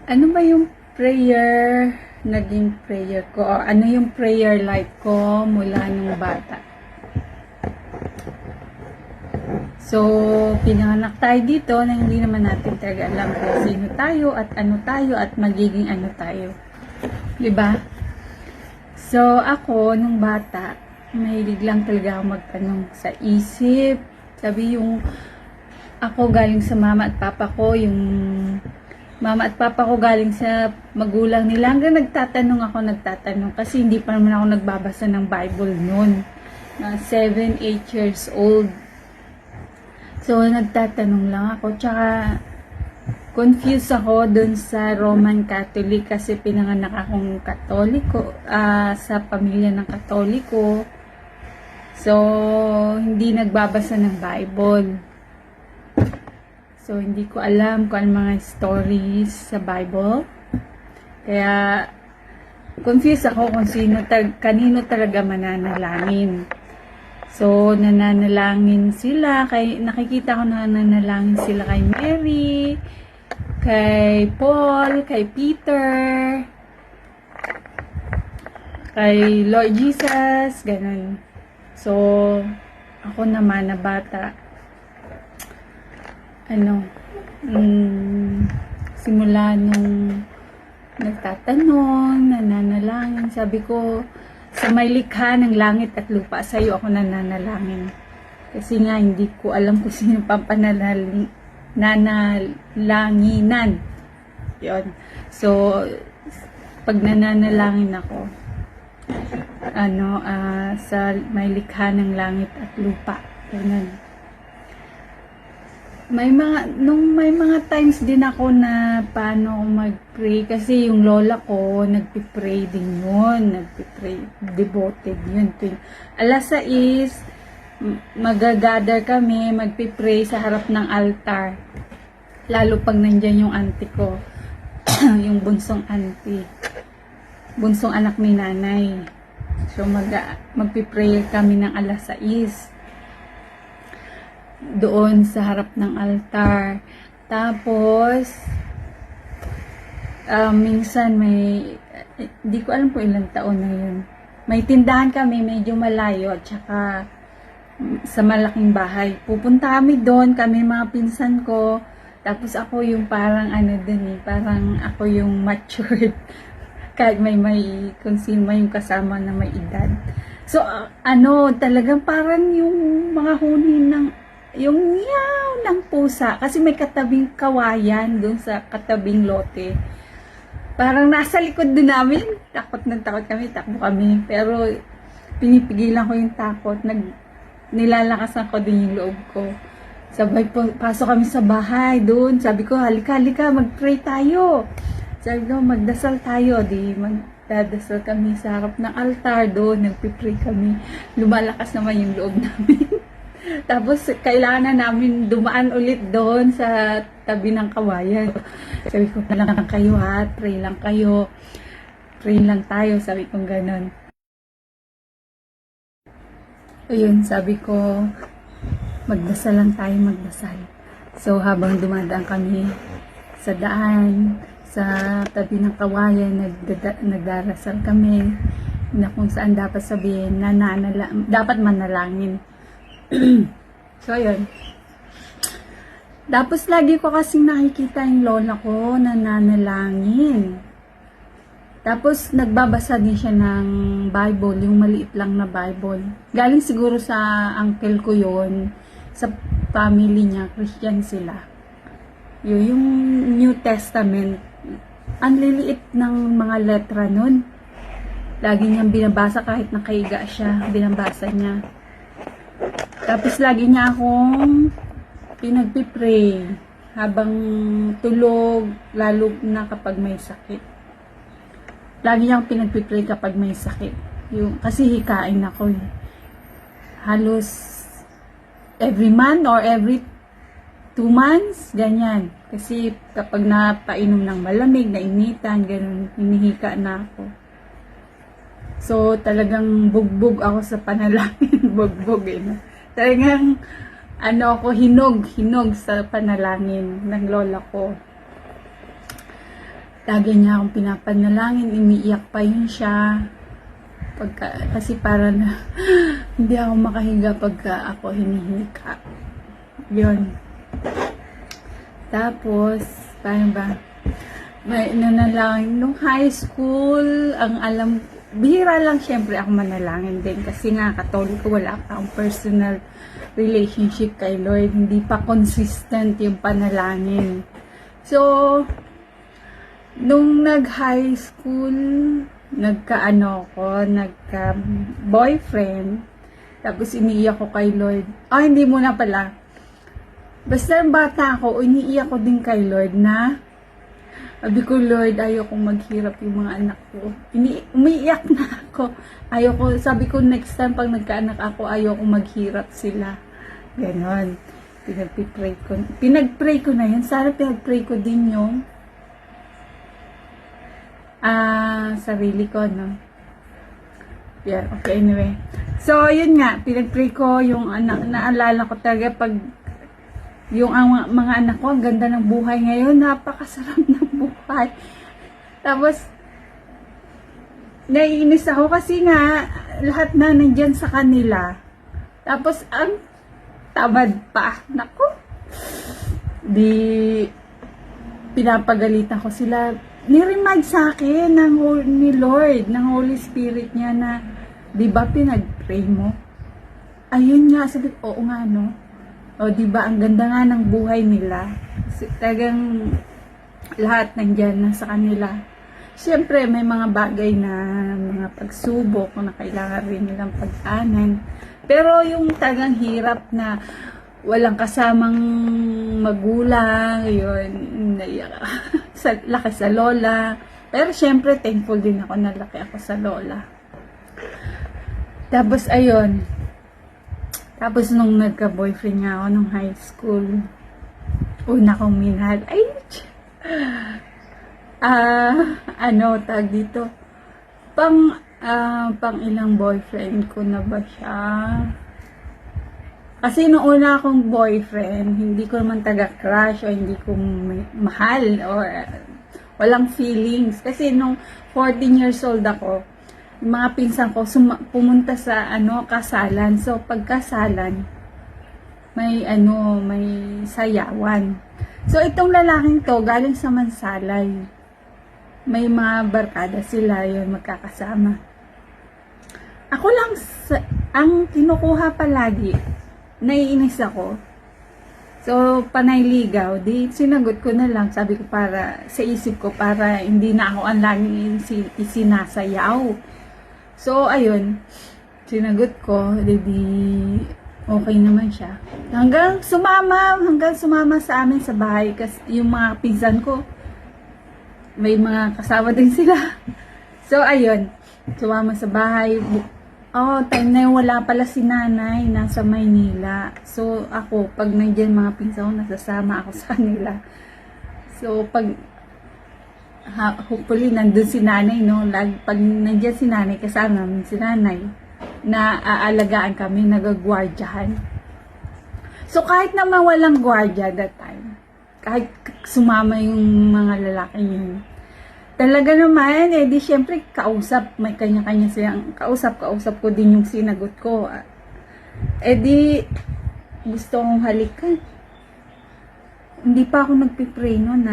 Ano ba yung naging prayer ko? O ano yung prayer life ko mula nung bata? So, pinanganak tayo dito na hindi naman natin talaga alam kung sino tayo at magiging ano tayo. Diba? So, ako, nung bata, mahilig lang talaga ako magtanong sa isip. Sabi yung, ako galing sa mama at papa ko, yung mama at papa ko galing sa magulang nila. Hanggang nagtatanong kasi hindi pa naman ako nagbabasa ng Bible noon. 7, 8 years old. So, nagtatanong lang ako. Tsaka, confused ako dun sa Roman Catholic kasi pinanganak akong Katoliko, sa pamilya ng Katoliko. So, hindi nagbabasa ng Bible. So, hindi ko alam kung ano mga stories sa Bible. Kaya, confused ako kung kanino talaga mananalangin. So, nananalangin sila. Nakikita ko na nananalangin sila kay Mary, kay Paul, kay Peter, kay Lord Jesus, ganun. So, ako naman na bata, simula nung nagtatanong, nananalangin, sabi ko, sa may likha ng langit at lupa, sa iyo ako nananalangin. Kasi nga, hindi ko alam kung sino nananalanginan. Yun. So, pag nananalangin ako, sa may likha ng langit at lupa. Ganun. May mga times din ako na paano mag-pray kasi yung lola ko nagpi-pray din yun, devoted yun. Alas 6 magagather kami, magpi-pray sa harap ng altar. Lalo pag nandyan yung auntie ko, yung bunsong auntie, bunsong anak ni nanay. So magpi-pray kami ng alas 6. Doon sa harap ng altar. Tapos, minsan di ko alam kung ilang taon na yun. May tindahan kami, medyo malayo, at saka sa malaking bahay. Pupunta kami doon, kami mga pinsan ko. Tapos ako yung parang parang ako yung matured. Kahit may kung sino may yung kasama na may edad. So, talagang parang yung mga huni yung meow ng pusa. Kasi may katabing kawayan doon sa katabing lote. Parang nasa likod din namin. Takot kami, takbo kami. Pero pinipigilan ko yung takot. Nilalakasan ko din yung loob ko. Sabay pasok kami sa bahay doon. Sabi ko, halika, mag-pray tayo. Sabi ko, magdasal tayo. Magdadasal kami sa harap ng altar doon. Nagpipray kami. Lumalakas naman yung loob namin. Tapos, kailangan na namin dumaan ulit doon sa tabi ng kawayan. Sabi ko, lang kayo ha, pray lang kayo. Pray lang tayo, sabi ko ganon. Ayun, sabi ko, magdasal lang tayo, magdasal. So, habang dumadaan kami sa daan, sa tabi ng kawayan, nagdarasal kami na kung saan dapat sabihin na dapat manalangin. So, yun. Tapos, lagi ko kasing nakikita yung lola ko na nanalangin. Tapos, nagbabasa din siya ng Bible, yung maliit lang na Bible. Galing siguro sa uncle ko yun, sa family niya, Christian sila. Yung New Testament. Ang liliit ng mga letra nun. Lagi niyang binabasa kahit nakaiga siya, binabasa niya. Tapos lagi niya akong pinagpipray habang tulog, lalo na kapag may sakit. Lagi niya akong pinagpipray kapag may sakit. Kasi hikain ako eh. Halos every month or every 2 months, ganyan. Kasi kapag napainom ng malamig, nainitan, ganun, hinihika na ako. So, talagang bugbog ako sa panalangin. Bugbog eh. Talagang, hinog sa panalangin ng lola ko. Lagi niya akong pinapanalangin, umiiyak pa yun siya. Kasi para na hindi ako makahiga pagka ako hinihika. Yun. Tapos, paano ba? May nanalangin. Nung high school, ang alam, bihira lang syempre ako manalangin din. Kasi nga, Katoliko, wala pa akong personal relationship kay Lord. Hindi pa consistent yung panalangin. So, nung nag-high school, nagka-boyfriend, tapos iniiyak ko kay Lord. Hindi muna pala. Basta bata ako, iniiyak ko din kay Lord na, sabi ko, Lord, ayoko maghirap yung mga anak ko. Umiiyak na ako. Sabi ko, next time pag nagkaanak ako, ayoko maghirap sila. Ganon. Pinag-pray ko na yun. Sana pinag-pray ko din yung sarili ko, no? Yeah, okay, anyway. So, yun nga, pinag-pray ko yung anak, naalala ko talaga pag yung mga anak ko, ang ganda ng buhay ngayon, napakasarap ng buhay. Tapos, naiinis ako kasi nga, lahat na nandyan sa kanila. Tapos, ang tamad pa. Naku! Pinapagalitan ko sila. Niremind sa akin ni Lord, ng Holy Spirit niya na, di ba pinag-pray mo? Ayun nga, sabi ko, oo nga, no? O, di ba ang ganda nga ng buhay nila? Talagang lahat nandyan na sa kanila. Siyempre, may mga bagay na mga pagsubok na kailangan rin nilang pag-anan. Pero yung talagang hirap na walang kasamang magulang, yun, laki sa lola. Pero syempre, thankful din ako na laki ako sa lola. Tapos, ayun. Tapos, nung nagka-boyfriend nga ako nung high school, una kong minahal. Tag dito. Pang ilang boyfriend ko na ba siya? Kasi nung una akong boyfriend, hindi ko naman taga-crush o hindi ko mahal or walang feelings. Kasi nung 14 years old ako, yung mga pinsan ko pumunta sa kasalan. So pagkasalan, may sayawan. So itong lalaking to galing sa Mansalay. May mga barkada sila, yun magkakasama. Ako lang ang kinukuha palagi. Naiinis ako. So, panayligaw, di sinagot ko na lang, sabi ko para, sa isip ko, para hindi na ako ang laging isinasayaw. So, ayun, sinagot ko, di okay naman siya. Hanggang sumama sa amin sa bahay, kasi yung mga pinsan ko, may mga kasama din sila. So, ayun, sumama sa bahay. Time na yun, wala pala si nanay, nasa Maynila. So, ako, pag nandiyan mga pinsan ko, nasasama ako sa kanila. So, hopefully, nandun si nanay, no? Pag nandiyan si nanay, kasama namin si nanay, na aalagaan kami, nagagwardyahan. So, kahit naman walang gwardya that time, kahit sumama yung mga lalaki yun, talaga naman, di syempre, kausap, may kanya-kanya silang kausap ko din yung sinagot ko. Di, gusto kong halikan. Hindi pa ako nagpipray nun,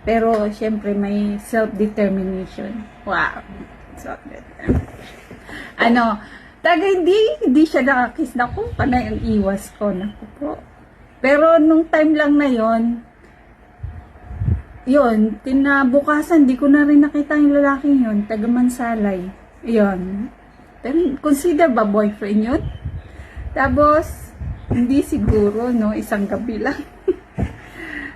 pero, syempre, may self-determination. Wow. Talaga hindi siya nakakiss na ko, panay ang iwas ko, naku po. Pero, nung time lang na yon, tinabukasan, di ko na rin nakita yung lalaking yun, taga Mansalay. Yun. Pero, consider ba boyfriend yun? Tapos, hindi siguro, no? Isang gabi lang.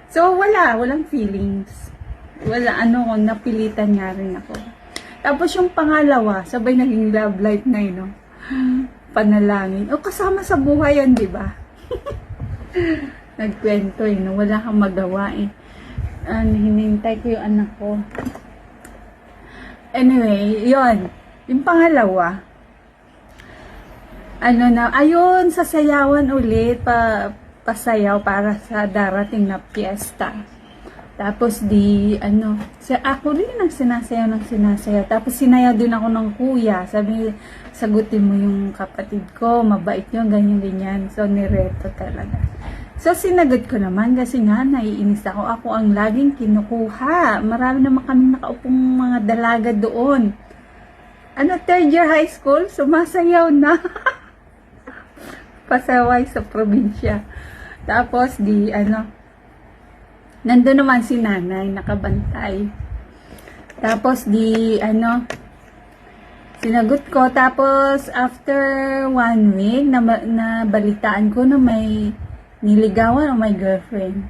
So, walang feelings. Napilitan nga rin ako. Tapos, yung pangalawa, sabay naging love life na yun, no? Panalangin. Kasama sa buhay yan, di ba? Nagkwento, no? Wala kang magawa, hinintay ko yung anak ko. Anyway, yun. Yung pangalawa, ayun, sasayawan ulit, pasayaw para sa darating na piyesta. Tapos ako rin ang sinasayaw. Tapos sinayaw din ako ng kuya. Sabi, sagutin mo yung kapatid ko, mabait yun, ganyan. So, nireto talaga. So, sinagot ko naman kasi nga, naiinis ako. Ako ang laging kinukuha. Marami naman kami nakaupong mga dalaga doon. Third year high school, sumasayaw na. Pasaway sa probinsya. Tapos, nandun naman si nanay, nakabantay. Tapos, sinagot ko. Tapos, after 1 week, nabalitaan ko na may niligawan o may girlfriend.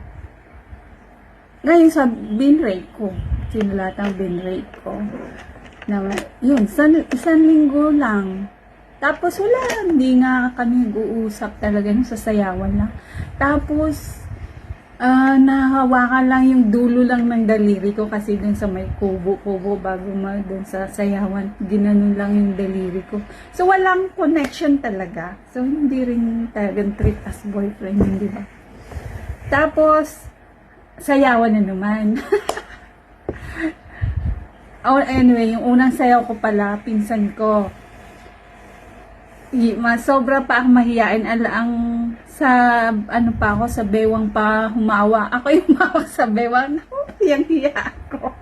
Ngayon, sa binrate ko. Sinulatang binrate ko. Yun, isang linggo lang. Tapos, wala. Hindi nga kami nag-uusap talaga. Sasayawan lang. Tapos, nahawakan lang yung dulo lang ng daliri ko kasi dun sa may kubo-kubo bago dun sa sayawan, ginanon lang yung daliri ko. So, walang connection talaga. So, hindi rin talagang treat as boyfriend, hindi ba? Tapos, sayawan na naman. Anyway, yung unang sayaw ko pala, pinsan ko. Sobra pa ang mahiyain ang sa pa ako sa bewang pa humawa. Ako yung humawa sa bewang. Yang hiya ako.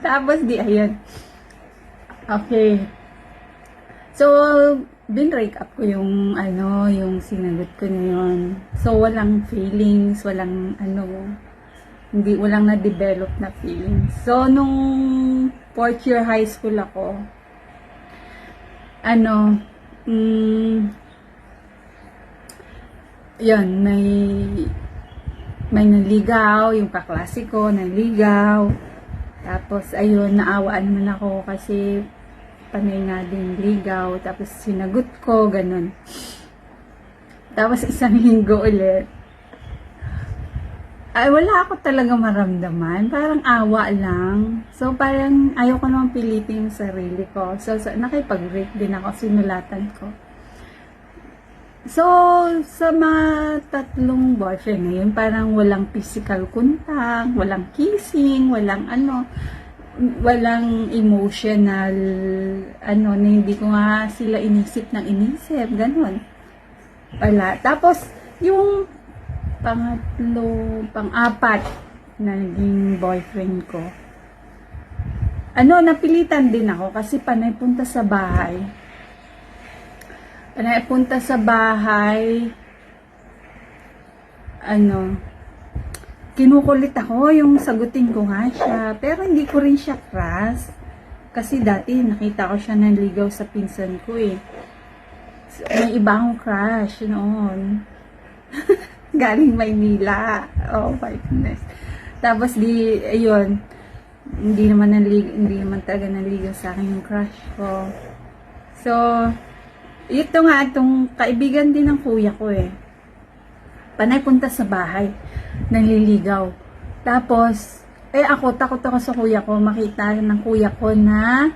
Tapos ayun. Okay. So, binrake up ko yung yung sinagot ko na yun. So, walang feelings, walang walang na-develop na feelings. So, nung 4th year high school ako, yun, may naligaw, yung kaklase ko, naligaw. Tapos, ayun, naawaan man ako kasi panay nga din ligaw. Tapos, sinagot ko, ganun. Tapos, isang linggo ulit. Ay, wala ako talaga maramdaman. Parang awa lang. So, parang ayaw ko naman pilitin yung sarili ko. So nakipag-break din ako, sinulatan ko. So, sa mga 3 boyfriend na yun, parang walang physical contact, walang kissing, walang walang emotional, na hindi ko nga sila inisip, ganun. Wala. Tapos, yung pang-apat na naging boyfriend ko. Napilitan din ako kasi panay punta sa bahay. Kinukulit ako yung sagutin ko nga siya. Pero hindi ko rin siya crush. Kasi dati nakita ko siya nanligaw sa pinsan ko eh. So, may iba akong crush noon. Galing Maynila. Oh my goodness. Tapos ayun, hindi naman talaga naligaw sa akin yung crush ko. So, itong kaibigan din ng kuya ko eh. Panay punta sa bahay, nanliligaw. Tapos, takot ako sa kuya ko, makita ng kuya ko na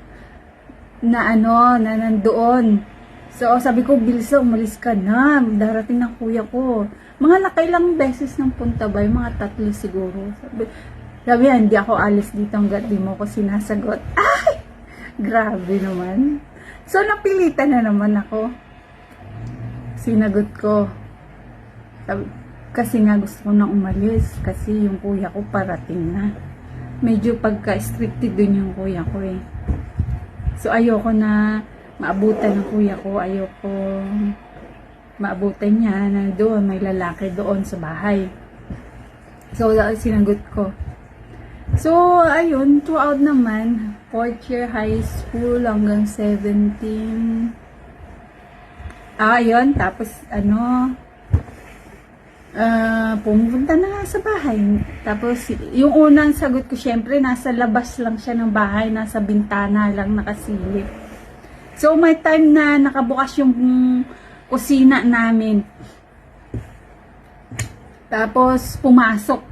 nandoon. So, sabi ko, Bilsa, umalis ka na. Darating ng kuya ko. Mga nakailang beses ng punta ba? Mga 3 siguro. Sabi hindi ako alis dito hanggat di mo ko sinasagot. Ay! Grabe naman. So, napilitan na naman ako. Sinagot ko. Kasi nga gusto ko na umalis. Kasi yung kuya ko parating na. Medyo pagka-stricted dun yung kuya ko eh. So, ayoko na maabutan ng kuya ko. Ayoko maabutan niya na doon, may lalaki doon sa bahay. So, sinagot ko. So, ayun, throughout naman, 4th year high school hanggang 17. Ayun, tapos, pumunta na nga sa bahay. Tapos, yung unang sagot ko, syempre, nasa labas lang siya ng bahay, nasa bintana lang nakasilip. So, may time na nakabukas yung kusina namin. Tapos, pumasok.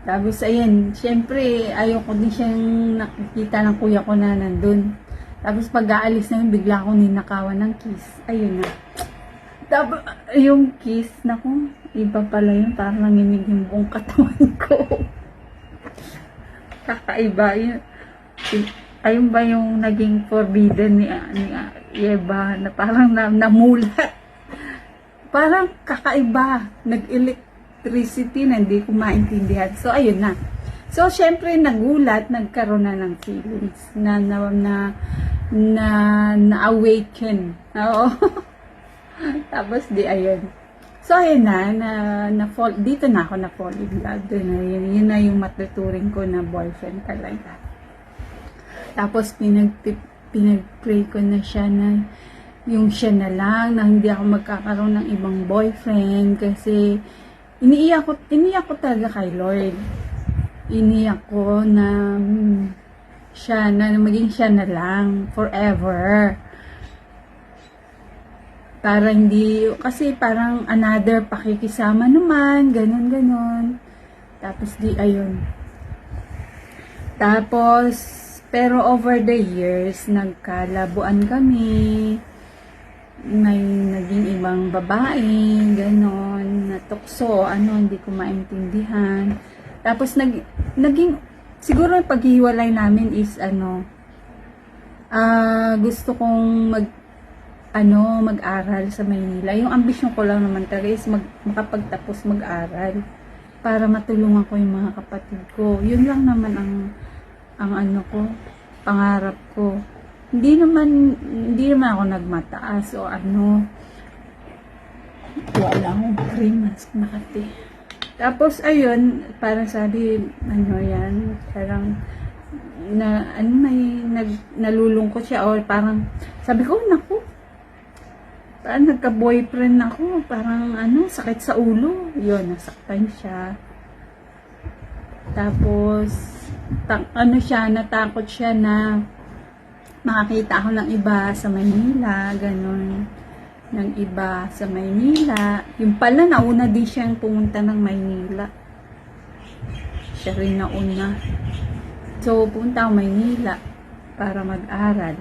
Tapos, ayun, syempre, ayoko din siyang nakikita ng kuya ko na nandun. Tapos, pag-aalis na yun, bigla akong ninakawan ng kiss. Ayun na. Tapos, yung kiss, naku, Iba pala yun, parang nanginig yung buong katawan ko. Kakaiba yun. Ayun ba yung naging forbidden ni Eva na parang namulat. Parang kakaiba. Nag-electricity na hindi ko maintindihan. So, ayun na. So, syempre, nagulat, nagkaroon na ng feelings na-awaken. Oo. Tapos, ayun. So, ayun na fall, dito na ako na-fall in love. Yun na yung matuturing ko na boyfriend talaga. Tapos, pinag-pray ko na siya na yung siya na lang, na hindi ako magkakaroon ng ibang boyfriend kasi iniiyak ko talaga kay Lord. Iniyak ko na siya, na maging siya na lang forever. Para hindi, kasi parang another pakikisama naman, ganon. Tapos ayun. Tapos, pero over the years, nagkalabuan kami. May naging ibang babae, ganon, natukso, hindi ko maintindihan. Tapos, naging, siguro yung paghiwalay namin is, gusto kong mag-aral sa Maynila. Yung ambisyon ko lang naman talaga is makapagtapos mag-aral para matulungan ko yung mga kapatid ko. Yun lang naman ang pangarap ko. Hindi naman ako nagmataas o wala akong cream mask Makati. Tapos ayun, parang sabi yan, parang nalulungkot siya or parang sabi ko, naku, parang nagka-boyfriend ako, parang sakit sa ulo. Yun, nasaktan siya. Tapos natakot siya na makakita ako ng iba sa Maynila, ganon. Ng iba sa Maynila. Yung pala, nauna din siyang pumunta ng Maynila. Siya rin nauna. So, pumunta ako Maynila para mag-aral.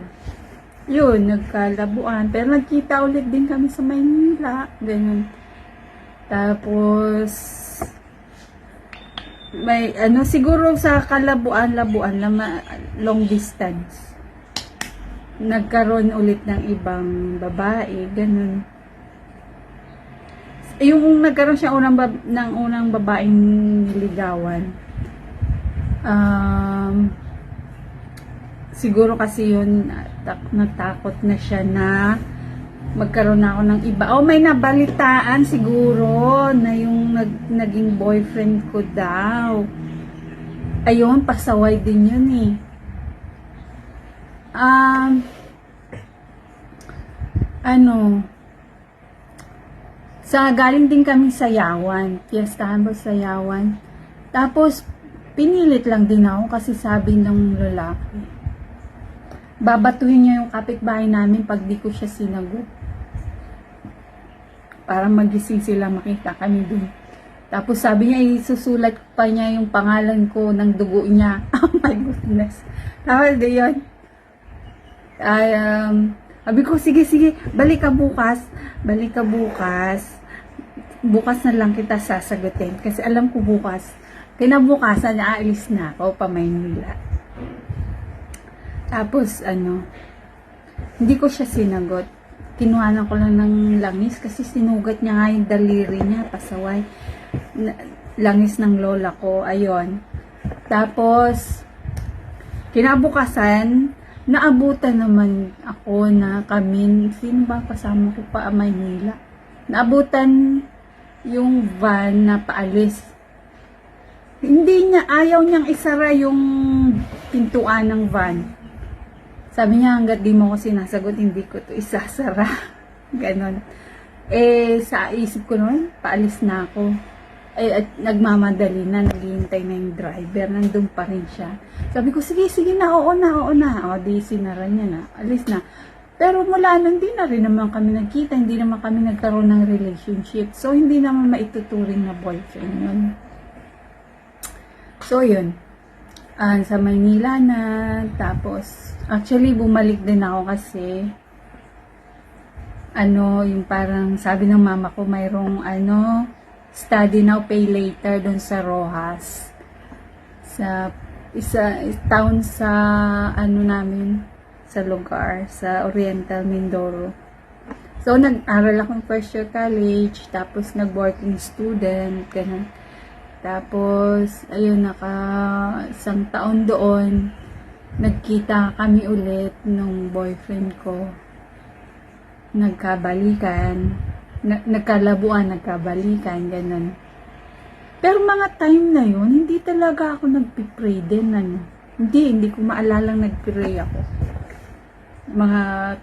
Yun, nagkalabuan. Pero nagkita ulit din kami sa Maynila. Ganon. Tapos, may, siguro sa kalabuan-labuan, long distance. Nagkaroon ulit ng ibang babae, ganun. Yung nagkaroon siya ng unang babaeng niligawan. Siguro kasi yun, natakot na siya na magkaroon na ako ng iba. May nabalitaan siguro na yung naging boyfriend ko daw. Ayun, pasaway din yun eh. Galing din kami sa Yawan, fiestahan ba sa Yawan. Tapos, pinilit lang din ako kasi sabi ng lalaki, babatuhin niya yung kapitbahay namin pag di ko siya sinagot. Para magising sila, makita kami dun. Tapos sabi niya, isusulat pa niya yung pangalan ko ng dugo niya. Oh my goodness. Tapos yun. Sabi ko, sige, balik ka bukas. Bukas na lang kita sasagutin. Kasi alam ko bukas, kinabukasan, aalis na ako pa Maynila. Tapos, hindi ko siya sinagot. Kinuhanan ko lang ng langis kasi sinugat niya nga yung daliri niya, pasaway. Langis ng lola ko, ayun. Tapos, kinabukasan, naabutan naman ako na kami, sino ba kasama ko pa Maynila? Naabutan yung van na paalis. Ayaw niyang isara yung pintuan ng van. Sabi niya, hanggat di mo ko sinasagot, hindi ko to isasara. Ganon. Sa isip ko noon, paalis na ako. At nagmamadali na, naghihintay na yung driver, nandun pa rin siya. Sabi ko, sige na, oo na. O, di sinara niya na, alis na. Pero mula nun, di na rin naman kami nagkita, hindi naman kami nagkaroon ng relationship. So, hindi naman maituturing na boyfriend yun. So, yun. Sa Maynila na, tapos, actually, bumalik din ako kasi, yung parang, sabi ng mama ko, mayroong, study now, pay later doon sa Rojas. Sa town sa ano namin, sa lugar, sa Oriental Mindoro. So, nag-aral akong first year college, tapos nag-working student, ganun. Tapos, ayun, isang taon doon, nagkita kami ulit nung boyfriend ko. Nagkabalikan, nagkalabuan, nagkabalikan, ganun. Pero mga time na yun, hindi talaga ako nagpipray din, ano. Hindi ko maalalang nagpray ako. Mga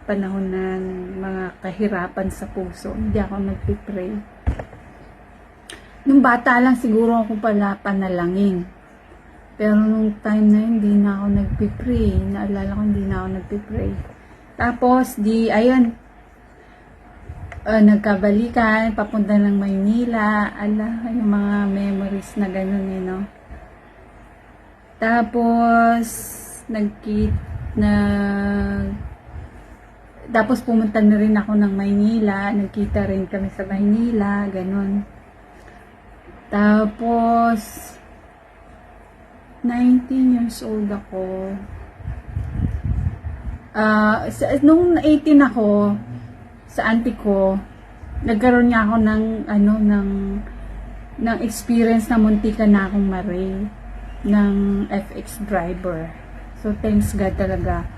panahon ng mga kahirapan sa puso, hindi ako nagpipray. Nung bata lang siguro ako pala panalangin. Pero nung time na yun, hindi na ako nagpipray. Naalala ko, hindi na ako nagpipray. Tapos, ayun, nagkabalikan, papunta ng Maynila, yung mga memories na gano'n no. Tapos, tapos pumunta na rin ako ng Maynila, nagkita rin kami sa Maynila, gano'n. Tapos, 19 years old ako. Nung 18 ako, sa auntie ko, nagkaroon niya ako ng experience na muntikan na akong maray ng FX driver. So, thanks God talaga.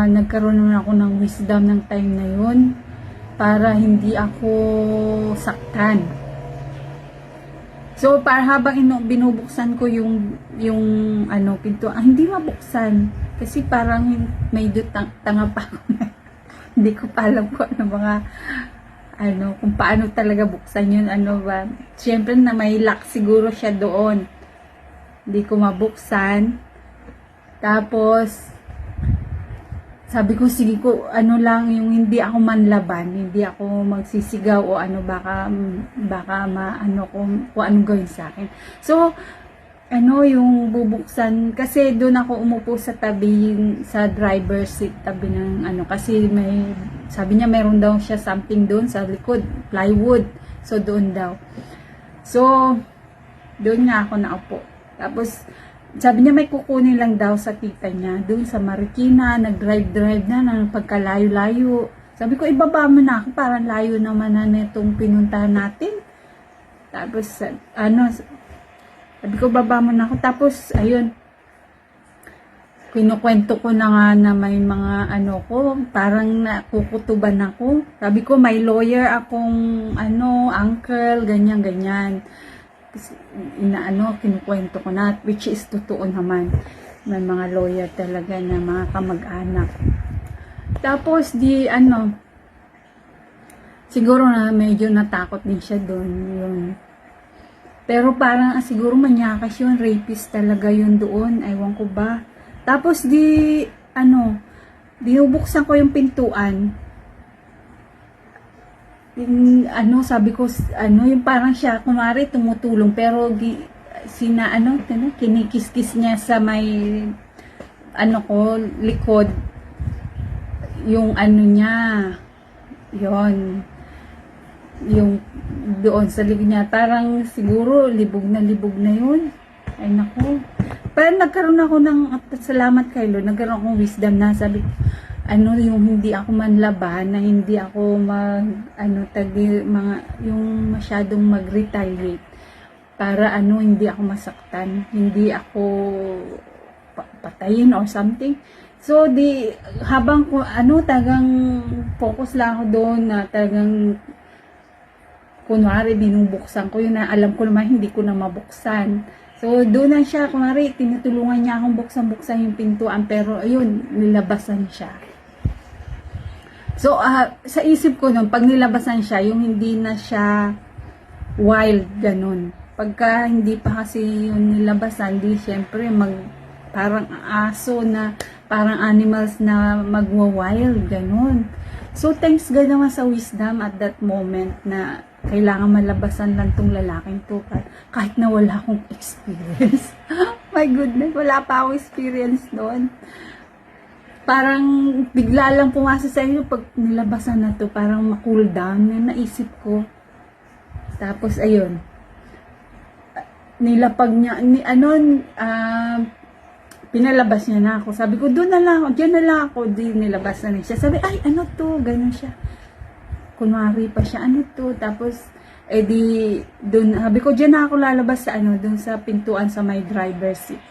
Nagkaroon naman ako ng wisdom ng time na yun para hindi ako saktan. So, para habang binubuksan ko yung pinto, hindi mabuksan. Kasi parang may tanga pa ako na. Hindi ko pa alam kung kung paano talaga buksan yun, ba. Siyempre na may lock siguro siya doon. Hindi ko mabuksan. Tapos, sabi ko, sige ko, lang, yung hindi ako manlaban, hindi ako magsisigaw o baka kung anong gawin sa akin. So, yung bubuksan, kasi doon ako umupo sa tabi, sa driver's seat, tabi ng kasi sabi niya meron daw siya something doon sa likod, plywood. So, doon daw. So, doon nga ako naupo. Tapos, sabi niya may kukunin lang daw sa tita niya, doon sa Marikina, nag-drive na ng pagkalayo-layo. Sabi ko, ibaba mo na ako, parang layo naman na itong pinuntahan natin. Tapos, sabi ko, baba mo na ako. Tapos, ayun, kinukwento ko na nga na may mga parang nakukutuban ako. Sabi ko, may lawyer akong, uncle, ganyan. Kinukwento ko na, which is totoo naman. May mga lawyer talaga na mga kamag-anak. Tapos, siguro na medyo natakot din siya doon, pero parang siguro manyakas yun, rapist talaga yun doon, aywan ko ba. Tapos binubuksan ko yung pintuan. Sabi ko, yung parang siya, kumari tumutulong, pero kinikis-kis niya sa may, likod, yung niya, yung doon sa likod niya, parang siguro libog na yun. Ay nako. Pero nagkaroon ako ng salamat kay Lord, nagkaroon akong wisdom na sabi ko, yung hindi ako manlaban, na hindi ako yung masyadong mag-retaliate para hindi ako masaktan, hindi ako patayin or something. So habang tagang focus lang ako doon, na tagang kunwari binubuksan ko yun, na alam ko naman hindi ko na mabuksan. So doon na siya, kunwari tinutulungan niya akong buksan yung pintuan, pero ayun, nilabasan siya. So sa isip ko nun, pag nilabasan siya, yung hindi na siya wild, ganun. Pagka hindi pa kasi yung nilabasan, di syempre parang aso na, parang animals na magwa-wild, ganun. So thanks God naman sa wisdom at that moment na kailangan malabasan lang tong lalaking to, kahit na wala akong experience. My goodness, wala pa akong experience doon. Parang bigla lang pumasa sa inyo pag nilabasan na to, parang ma-cool down. Yung naisip ko, Tapos, ayun, nilapag niya, pinalabas niya na ako. Sabi ko, doon na lang ako, dyan na lang ako. Di nilabas na niya siya. Sabi, ay, ano to? Ganun siya. Kunwari pa siya, ano to? Tapos, di, doon, sabi ko, dyan na ako lalabas sa, doon sa pintuan sa my driver's seat.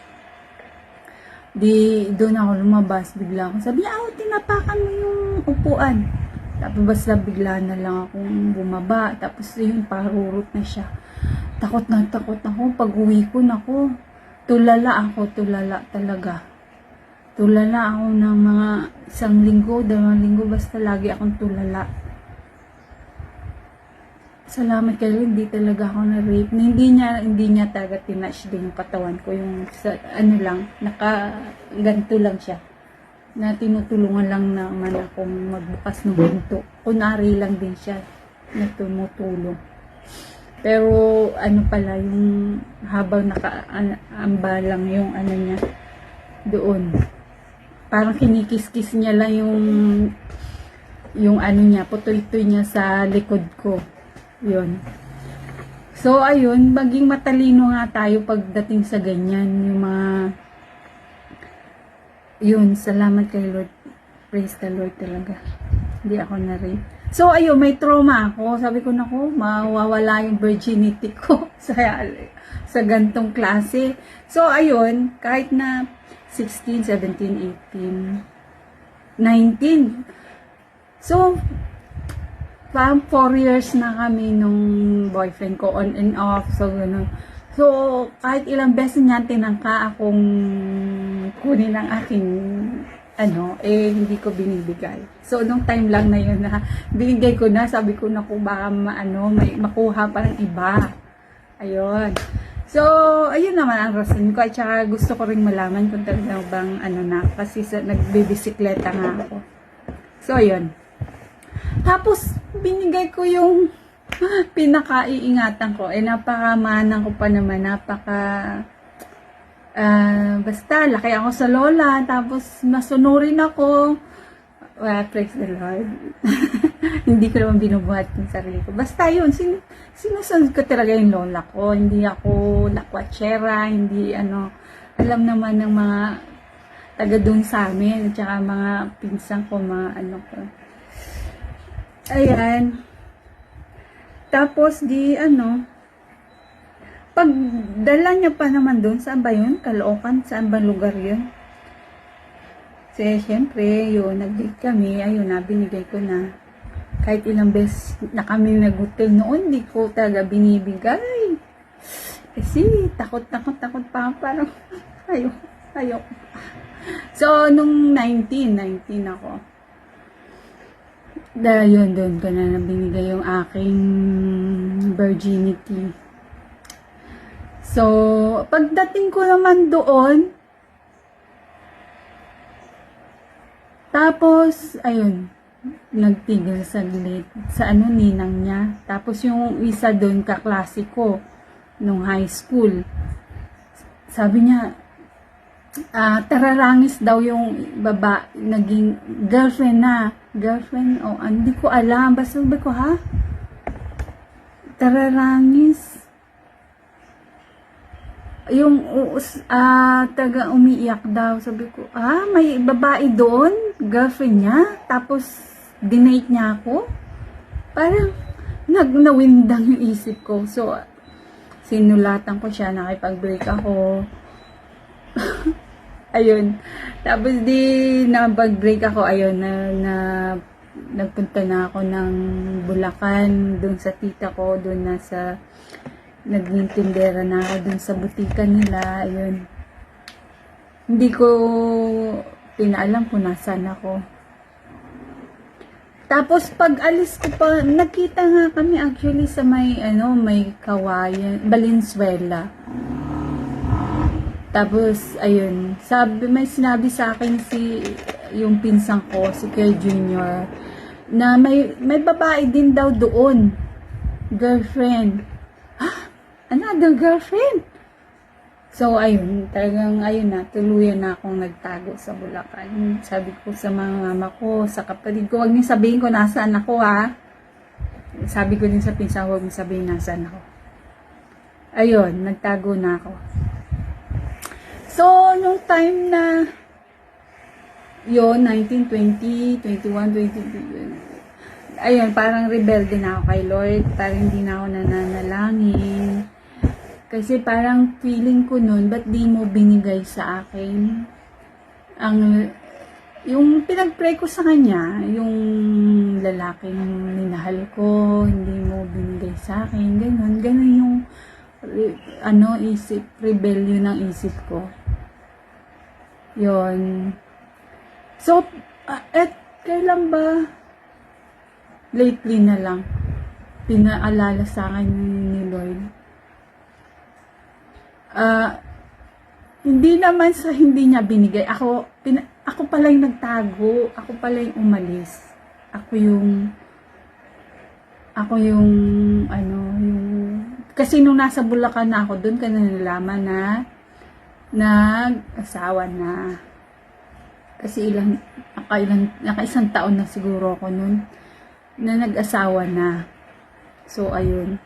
Di, doon ako lumabas, bigla ako. Sabi, tinapakan mo yung upuan. Tapos, basta bigla na lang akong bumaba. Tapos, yun, parurot na siya. Takot ako. Pag-uwi ko, naku, tulala talaga. Tulala ako ng mga 1 linggo, 2 linggo, basta lagi akong tulala. Salamat kayo, hindi talaga ako na-rape. Hindi niya talaga tinouch din yung katawan ko. Yung lang, ganito lang siya. Na tinutulungan lang naman akong magbukas ng pinto. Kunwari lang din siya na tumutulong. Pero pala yung habang nakaamba lang yung niya doon. Parang kinikis-kis niya lang yung niya, putoy-toy niya sa likod ko. Yun. So ayun, maging matalino nga tayo pagdating sa ganyan, yung mga yun, salamat kay Lord. Praise the Lord talaga. Hindi ako na-rape. So, ayun, may trauma ako. Sabi ko, naku, mawawala yung virginity ko sa gantong klase. So, ayun, kahit na 16, 17, 18, 19. So, parang 4 years na kami nung boyfriend ko, on and off. So, gano'n. So, kahit ilang beses niya tinangka akong kunin ang aking hindi ko binibigay. So, nung time lang na yun na binigay ko na, sabi ko na kung baka may makuha pa ng iba. Ayun. So, ayun naman ang rason ko. At saka gusto ko rin malaman kung talaga bang kasi nagbibisikleta nga ako. So, ayun. Tapos, binigay ko yung pinakaiingatan ko. Napakamanang ko pa naman. Basta, laki ako sa lola, tapos masunurin ako. Praise the Lord. Hindi ko naman binubuhat yung sarili ko. Basta yun, sinusunod ko talaga yung lola ko. Hindi ako lakwatsera, hindi alam naman ng mga taga doon sa amin, at saka mga pinsan ko, mga ko. Ayan. Tapos, pagdala niya pa naman doon, saan ba yun? Caloocan? Saan ba lugar yun? Kasi, syempre, yun, nag-date kami, ayun na, binigay ko na. Kahit ilang beses na kami nag-hotel noon, di ko talaga binibigay. Kasi, takot pa ako, parang, ayok. So, nung 19 ako, yun, doon ko na binigay yung aking virginity. So, pagdating ko naman doon, tapos, ayun, nagtigil saglit sa ninang niya. Tapos yung isa doon, kaklase ko, nung high school, sabi niya, tararangis daw yung naging girlfriend na. Girlfriend, hindi ko alam. Basta sabi ko, ha? Tararangis. Yung taga umiiyak daw, sabi ko, may babae doon, girlfriend niya, tapos dinate niya ako. Parang nawindang yung isip ko. So, sinulatan ko siya, nakipag-break ako. Ayun. Tapos nabag-break ako, ayun, nagpunta na ako ng Bulacan, doon sa tita ko, doon naging tindera na ako dun sa butika nila, ayun. Hindi ko pinaalam kung nasaan ako. Tapos pag alis ko pa, nakita nga kami actually sa may Kawayan, Valenzuela. Tapos ayun, may sinabi sa akin yung pinsan ko, si Kuya Junior, na may babae din daw doon, girlfriend. Another girlfriend. So, ayun, talagang, tuluyan na akong nagtago sa Bulacan. Sabi ko sa mga mama ko, sa kapatid ko, huwag niyo sabihin ko nasaan ako, ha. sabi ko din sa pinsan, huwag mo sabihin nasan ako. Ayun, nagtago na ako. So, nung time na yun, 19, 20, 21, 22, ayun, parang rebelde na ako kay Lord. Parang hindi na ako nananalangin. Kasi parang feeling ko nun, ba't di mo binigay sa akin yung pinag-pray ko sa kanya, yung lalaking minahal ko, hindi mo binigay sa akin, ganun yung rebellion ng isip ko. Yun. So, kailan ba lately na lang pinaalala sa akin ni Lord? Hindi naman sa hindi niya binigay. Ako pala yung nagtago. Ako pala yung umalis. Kasi nung nasa Bulacan na ako, doon ka na nalaman na nag-asawa na. Kasi naka-isang taon na siguro ako noon na nag-asawa na. So, ayun.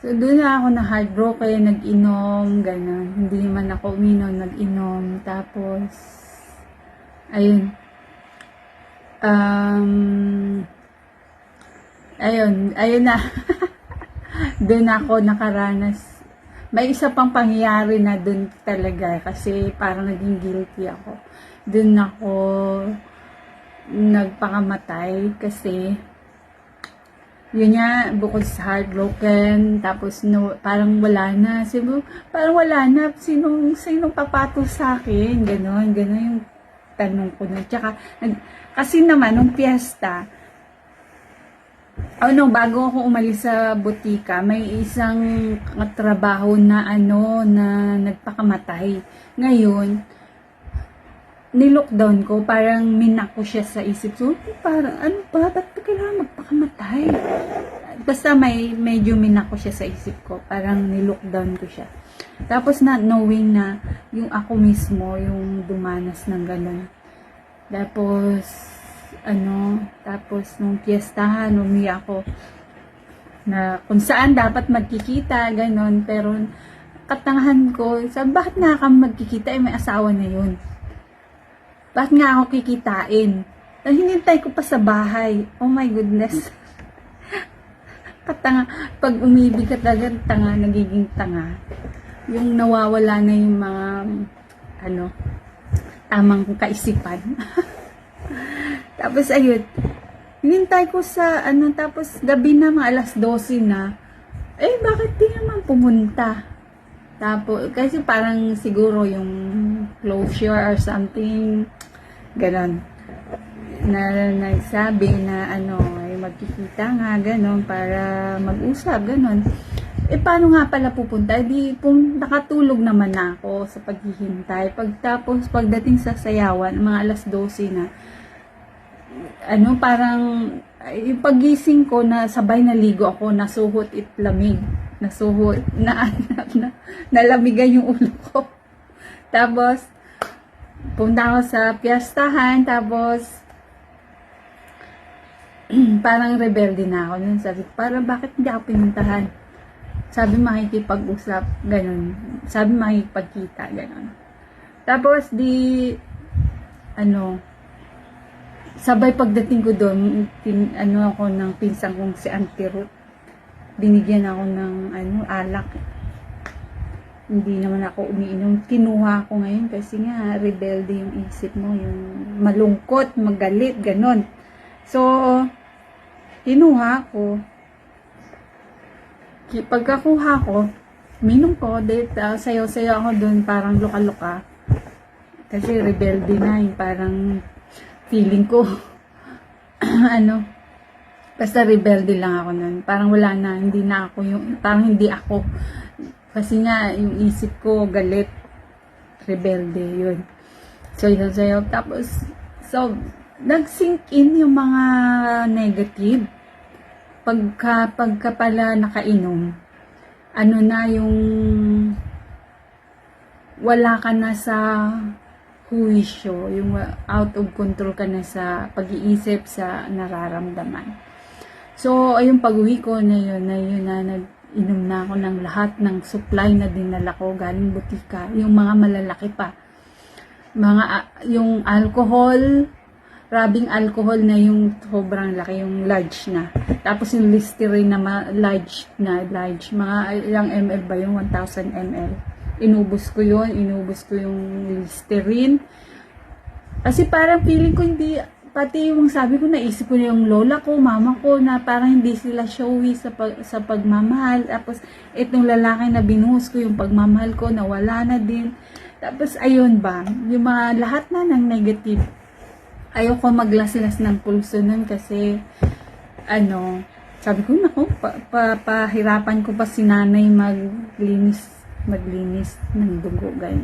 So, doon na ako na heartbroken, nag-inom, gano'n. Hindi naman ako uminom, nag-inom. Tapos, ayun. Ayun na. Doon ako nakaranas. May isa pang pangyayari na doon talaga kasi parang naging guilty ako. Doon ako nagpakamatay kasi yun nga, bukod sa heartbroken, tapos parang wala na. Sinong papato sa akin? Ganon yung tanong ko nun. Tsaka, kasi naman, nung piyesta, bago ako umalis sa butika, may isang trabaho na na nagpakamatay. Ngayon, nilockdown ko, parang minako siya sa isip. So, parang, ba't kailangan magpakamatay? Basta medyo minako siya sa isip ko. Parang nilockdown ko siya. Tapos knowing na yung ako mismo, yung dumanas ng gano'n. Tapos nung piyestahan, umiyak ako na kung saan dapat magkikita, gano'n. Pero, katangahan ko, bakit nga ka magkikita? May asawa na yun. Bakit nga ako kikitain? Hinintay ko pa sa bahay. Oh my goodness. Katanga. Pag umibig ka talaga, nagiging tanga. Yung nawawala na yung mga, tamang kaisipan. Tapos, ayun. Hinintay ko sa, tapos gabi na, mga alas 12 na. Bakit di naman pumunta? Tapos, kasi parang siguro yung closure or something, ganon. Na nagsabi na magkikita nga, ganon, para mag-usap, ganon. Paano nga pala pupunta? Nakatulog naman na ako sa paghihintay. Pagdating sa sayawan, mga alas 12 na, parang, yung pagising ko na sabay naligo ako, nasuhot lamig. Nasuhot, nalamigan yung ulo ko. Tapos, punta ako sa piyestahan, tapos, parang rebelde na ako. Nun sabi ko, parang bakit hindi ako pinuntahan? Sabi makikipag-usap, ganun. Sabi makikipagkita, ganun. Tapos, sabay pagdating ko doon, ako ng pinsan kong si Auntie Ruth. Binigyan ako ng alak. Hindi naman ako umiinom. Kinuha ko ngayon kasi nga rebelde yung isip mo, yung malungkot, magalit, ganon. So, kinuha ko. Pagkakuha ko, minom ko, sayo-sayo ako doon, parang luka-luka. Kasi rebelde na, yung parang feeling ko, basta rebelde lang ako nun. Parang wala na, parang hindi ako. Kasi nga, yung isip ko, galit, rebelde, yun. So, yun sa'yo. Tapos, nag-sink in yung mga negative. Pagka pala nakainom, yung wala ka na sa huwisyo, yung out of control ka na sa pag-iisip, sa nararamdaman. So, ayun, pag-uwi ko na yun na nag-inom na ako ng lahat ng supply na dinala ko galing butika. Yung mga malalaki pa. Yung alcohol, rabing alcohol na yung sobrang laki, yung large na. Tapos yung Listerine na large, mga ilang ml ba yung 1,000 ml. Inubos ko yung Listerine. Kasi parang feeling ko hindi, pati yung sabi ko, naisip ko na yung lola ko, mama ko, na parang hindi sila showy sa pagmamahal. Tapos itong lalaki na binuhos ko, yung pagmamahal ko, nawala na din. Tapos ayun ba, yung mga lahat na ng negative. Ayoko maglaslas ng pulso nun kasi sabi ko, naku, pahirapan ko pa si nanay maglinis ng dugo, ganyan.